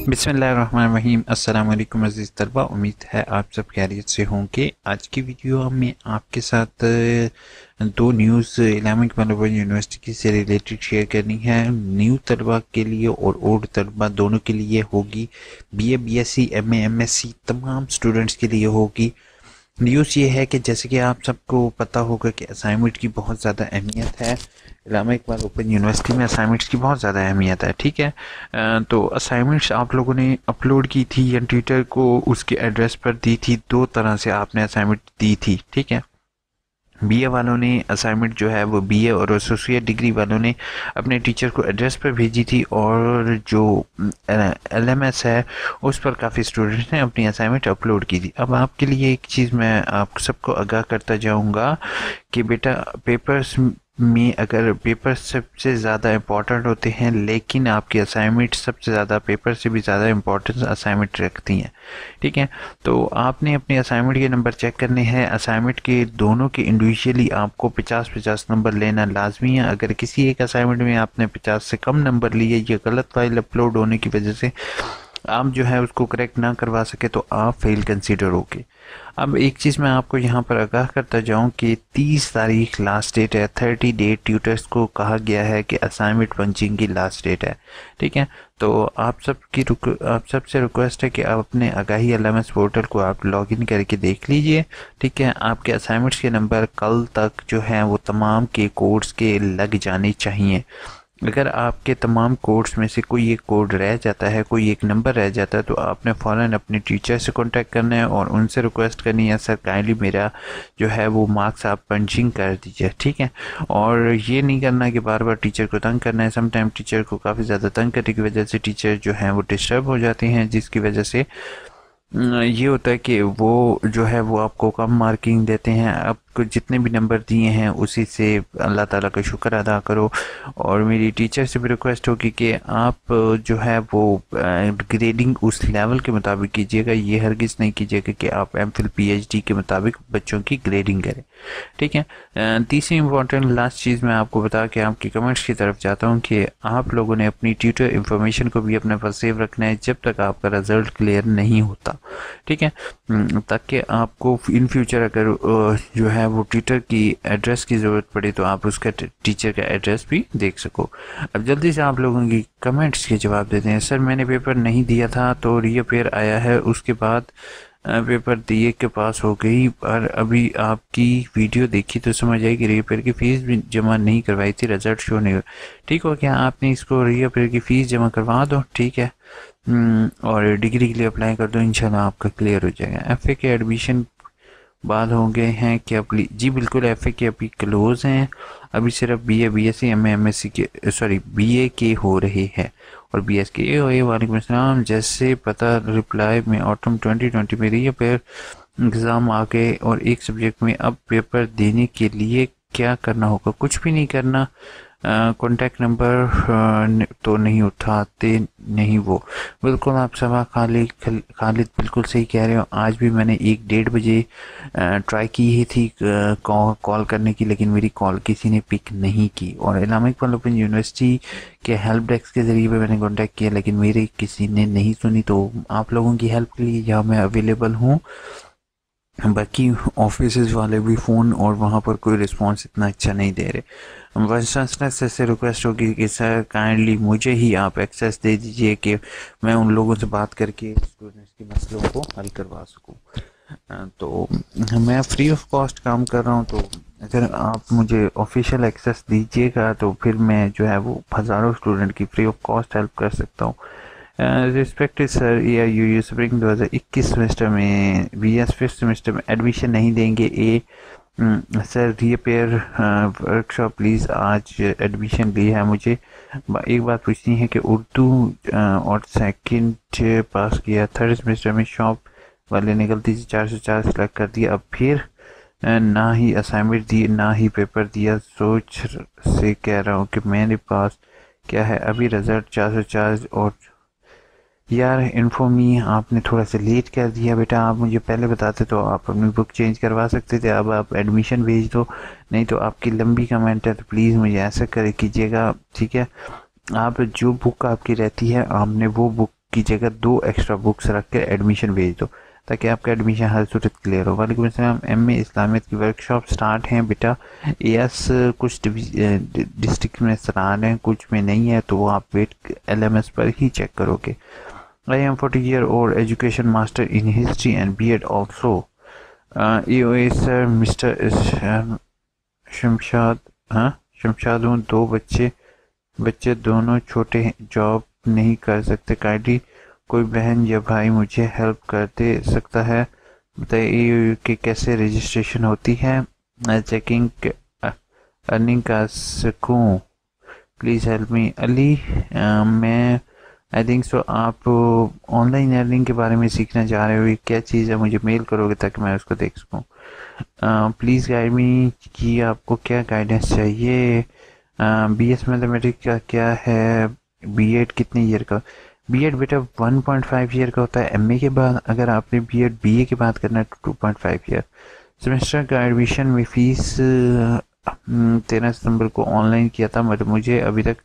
बिस्मिल्लाहिर्रहमानिर्रहीम। अस्सलाम वालेकुम अज़ीज़ तलबा, उम्मीद है आप सब खैरियत से होंगे। आज की वीडियो में आपके साथ दो न्यूज़ इलामा इकबाल यूनिवर्सिटी से रिलेटेड शेयर करनी है। न्यू तलबा के लिए और ओल्ड तलबा दोनों के लिए होगी। बीए, बीएससी, एमए, एमएससी तमाम स्टूडेंट्स के लिए होगी। न्यूज़ ये है कि जैसे कि आप सबको पता होगा कि असाइनमेंट की बहुत ज़्यादा अहमियत है। इलामा इकबाल ओपन यूनिवर्सिटी में असाइनमेंट्स की बहुत ज़्यादा अहमियत है, ठीक है। तो असाइनमेंट्स आप लोगों ने अपलोड की थी या ट्विटर को उसके एड्रेस पर दी थी। दो तरह से आपने असाइनमेंट दी थी, ठीक है। बीए वालों ने असाइनमेंट जो है वो बीए और एसोसिएट डिग्री वालों ने अपने टीचर को एड्रेस पर भेजी थी, और जो एलएमएस है उस पर काफ़ी स्टूडेंट्स ने अपनी असाइनमेंट अपलोड की थी। अब आपके लिए एक चीज़ मैं आप सबको आगाह करता जाऊंगा कि बेटा, पेपर्स में अगर पेपर सबसे ज़्यादा इम्पोर्टेंट होते हैं, लेकिन आपकी असाइनमेंट सबसे ज़्यादा पेपर से भी ज़्यादा इम्पोर्टेंस असाइनमेंट रखती हैं, ठीक है। तो आपने अपने असाइनमेंट के नंबर चेक करने हैं। असाइनमेंट के दोनों के इंडिविजुअली आपको 50-50 नंबर लेना लाजमी है। अगर किसी एक असाइनमेंट में आपने 50 से कम नंबर लिए या गलत फाइल अपलोड होने की वजह से आप जो है उसको करेक्ट ना करवा सके तो आप फेल कंसीडर होगे। अब एक चीज़ मैं आपको यहाँ पर आगाह करता जाऊँ कि 30 तारीख लास्ट डेट है। 30 डेट ट्यूटर्स को कहा गया है कि असाइनमेंट पंचिंग की लास्ट डेट है, ठीक है। तो आप सबसे रिक्वेस्ट है कि आप अपने आगाही एलएमएस पोर्टल को आप लॉगिन करके देख लीजिए, ठीक है। आपके असाइनमेंट्स के नंबर कल तक जो हैं वो तमाम के कोड्स के लग जाने चाहिए। अगर आपके तमाम कोड्स में से कोई एक कोड रह जाता है, कोई एक नंबर रह जाता है, तो आपने फ़ौरन अपने टीचर से कांटेक्ट करना है और उनसे रिक्वेस्ट करनी है, सर काइंडली मेरा जो है वो मार्क्स आप पंचिंग कर दीजिए, ठीक है। और ये नहीं करना कि बार बार टीचर को तंग करना है। समटाइम टीचर को काफ़ी ज़्यादा तंग करने की वजह से टीचर जो हैं वो डिस्टर्ब हो जाते हैं, जिसकी वजह से ये होता है कि वो जो है वो आपको कम मार्किंग देते हैं। आपको जितने भी नंबर दिए हैं उसी से अल्लाह ताला का शुक्र अदा करो। और मेरी टीचर से भी रिक्वेस्ट होगी कि आप जो है वो ग्रेडिंग उस लेवल के मुताबिक कीजिएगा। ये हरगिज़ नहीं कीजिएगा कि आप एमफिल पीएचडी के मुताबिक बच्चों की ग्रेडिंग करें, ठीक है। तीसरी इंपॉर्टेंट लास्ट चीज़ मैं आपको बता के आपके कमेंट्स की तरफ जाता हूँ कि आप लोगों ने अपनी ट्यूटर इंफॉर्मेशन को भी अपने पास सेव रखना है जब तक आपका रिजल्ट क्लियर नहीं होता, ठीक है। ताकि आपको इन फ्यूचर अगर जो है वो ट्विटर की एड्रेस की ज़रूरत पड़े तो आप उसका टीचर का एड्रेस भी देख सको। अब जल्दी से आप लोगों की कमेंट्स के जवाब देते हैं। सर मैंने पेपर नहीं दिया था तो रीअपेयर आया है, उसके बाद पेपर दिए के पास हो गई, पर अभी आपकी वीडियो देखी तो समझ आई कि रीअपेयर की फ़ीस भी जमा नहीं करवाई थी, रिजल्ट शो नहीं हुआ। ठीक हो गया, आपने इसको रीअपेयर की फ़ीस जमा करवा दो, ठीक है। और डिग्री के लिए अप्लाई कर दो, इंशाल्लाह आपका क्लियर हो जाएगा। एफए के एडमिशन बाद हो गए हैं क्या प्लीज? जी बिल्कुल, एफए के अभी क्लोज हैं। अभी सिर्फ बीए, बीएससी, एमए, एमएससी के बीए के हो रहे हैं और बीएस के ये। वालेकुम अस्सलाम। जैसे पता रिप्लाई में ऑटम 2020 में रीअपेयर एग्ज़ाम आ गए और एक सब्जेक्ट में अब पेपर देने के लिए क्या करना होगा? कुछ भी नहीं करना। कॉन्टैक्ट नंबर तो नहीं उठाते नहीं वो। बिल्कुल आप सब खालिद बिल्कुल सही कह रहे हो। आज भी मैंने 1-1:30 बजे ट्राई की ही थी कॉल करने की, लेकिन मेरी कॉल किसी ने पिक नहीं की। और इलामा इकबाल ओपन यूनिवर्सिटी के हेल्प डेस्क के ज़रिए भी मैंने कॉन्टैक्ट किया, लेकिन मेरे किसी ने नहीं सुनी। तो आप लोगों की हेल्प के लिए यहाँ मैं अवेलेबल हूँ। बाकी ऑफिस वाले भी फ़ोन और वहाँ पर कोई रिस्पांस इतना अच्छा नहीं दे रहे। वाइस चांसलर से रिक्वेस्ट होगी कि सर काइंडली मुझे ही आप एक्सेस दे दीजिए कि मैं उन लोगों से बात करके स्टूडेंट्स के मसलों को हल करवा सकूं। तो मैं फ्री ऑफ कॉस्ट काम कर रहा हूं, तो अगर आप मुझे ऑफिशियल एक्सेस दीजिएगा तो फिर मैं जो है वो हज़ारों स्टूडेंट की फ्री ऑफ कॉस्ट हेल्प कर सकता हूँ। Respected sir, AIUU spring 2021 semester में BS फिफ्थ सेमेस्टर में एडमिशन नहीं देंगे। सर रीअपेयर वर्कशॉप प्लीज़, आज एडमिशन ली है मुझे। एक बात पूछनी है कि उर्दू और सेकंड पास किया, थर्ड सेमेस्टर में शॉप वाले ने गलती से 404 सेलेक्ट कर दिया। अब फिर ना ही असाइनमेंट दी ना ही पेपर दिया। सोच से कह रहा हूँ कि मेरे पास क्या है, अभी रिजल्ट 404। और यार इन्फॉर्मी आपने थोड़ा सा लेट कर दिया बेटा, आप मुझे पहले बताते तो आप अपनी बुक चेंज करवा सकते थे। अब आप एडमिशन भेज दो, नहीं तो आपकी लंबी कमेंट है तो प्लीज़ मुझे ऐसा कर कीजिएगा, ठीक है। आप जो बुक आपकी रहती है आपने वो बुक की जगह 2 एक्स्ट्रा बुक्स रख कर एडमिशन भेज दो ताकि आपका एडमिशन हर सूरत क्लियर हो। वालेकुम अस्सलाम, एमए इस्लामियत की वर्कशॉप स्टार्ट हैं बेटा। एएस कुछ डिस्ट्रिक्ट में सरान है, कुछ में नहीं है, तो वो आप वेट एलएमएस पर ही चेक करोगे। I am 40-year-old education master in history and B Ed also. EOA sir mister Shamshad, हाँ शमशाद हूँ, 2 बच्चे दोनों छोटे हैं, जॉब नहीं कर सकते। काइंडली कोई बहन या भाई मुझे हेल्प कर दे सकता है? बताइए कि कैसे रजिस्ट्रेशन होती है, चेकिंग अर्निंग कर सकूँ? Please help me. अली मैं आई थिंक सो आप ऑनलाइन अर्निंग के बारे में सीखना चाह रहे हो, ये क्या चीज़ है? मुझे मेल करोगे ताकि मैं उसको देख सकूँ। प्लीज़ गाइड मी कि आपको क्या गाइडेंस चाहिए। बीएस मैथमेटिक्स का क्या है? बीएड कितने ईयर का? बीएड बेटा 1.5 ईयर का होता है। एमए के बाद अगर आपने बीएड बीए के बाद करना है तो 2.5 ईयर। सेमेस्टर का एडमिशन में फ़ीस 13 सितंबर को ऑनलाइन किया था, मतलब मुझे अभी तक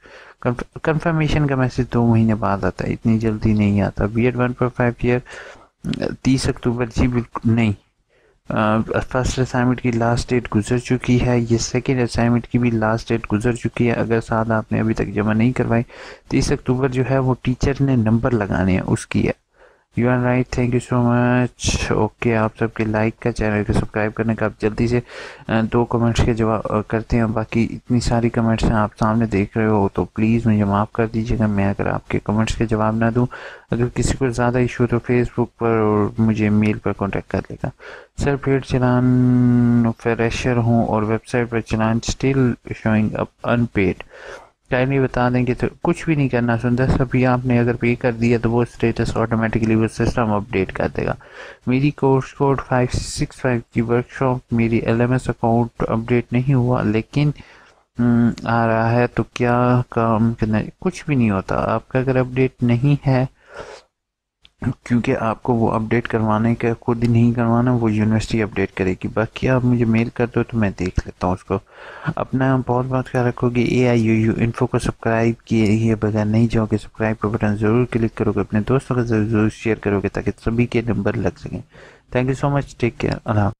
कंफर्मेशन का मैसेज 2 महीने बाद आता है, इतनी जल्दी नहीं आता। बीएड 1.5 ईयर 30 अक्टूबर जी बिल्कुल नहीं। फर्स्ट असाइनमेंट की लास्ट डेट गुजर चुकी है, ये सेकंड असाइनमेंट की भी लास्ट डेट गुजर चुकी है। अगर साथ आपने अभी तक जमा नहीं करवाई, 30 अक्टूबर जो है वो टीचर ने नंबर लगाने हैं उसकी है। You are right, thank you so much. Okay, आप सबके लाइक का, चैनल को सब्सक्राइब करने का। आप जल्दी से 2 कमेंट्स के जवाब करते हैं। बाकी इतनी सारी कमेंट्स हैं आप सामने देख रहे हो, तो प्लीज़ मुझे माफ़ कर दीजिएगा मैं अगर आपके कमेंट्स के जवाब ना दूं। अगर किसी को ज़्यादा इशू तो फेसबुक पर और मुझे मेल पर कॉन्टेक्ट कर लेगा। सर पेड चलान फ्रेशर हूँ और वेबसाइट पर challan still showing up unpaid. Kindly बता दें कि तो कुछ भी नहीं करना सुंदर, सभी आपने अगर पे कर दिया तो वो स्टेटस ऑटोमेटिकली वो सिस्टम अपडेट कर देगा। मेरी कोर्स कोड 565 की वर्कशॉप, मेरी एलएमएस अकाउंट अपडेट नहीं हुआ लेकिन आ रहा है, तो क्या काम करना? कुछ भी नहीं होता आपका अगर अपडेट नहीं है, क्योंकि आपको वो अपडेट करवाने का खुद ही नहीं करवाना, वो यूनिवर्सिटी अपडेट करेगी। बाकी आप मुझे मेल कर दो तो मैं देख लेता हूँ उसको। अपना बहुत बहुत ख्याल रखोगे। AIUU इन्फो को सब्सक्राइब किए बगैर नहीं जाओगे, सब्सक्राइब का बटन ज़रूर क्लिक करोगे, अपने दोस्तों के साथ ज़रूर शेयर करोगे ताकि सभी के नंबर लग सकें। Thank you so much, take care, Allah.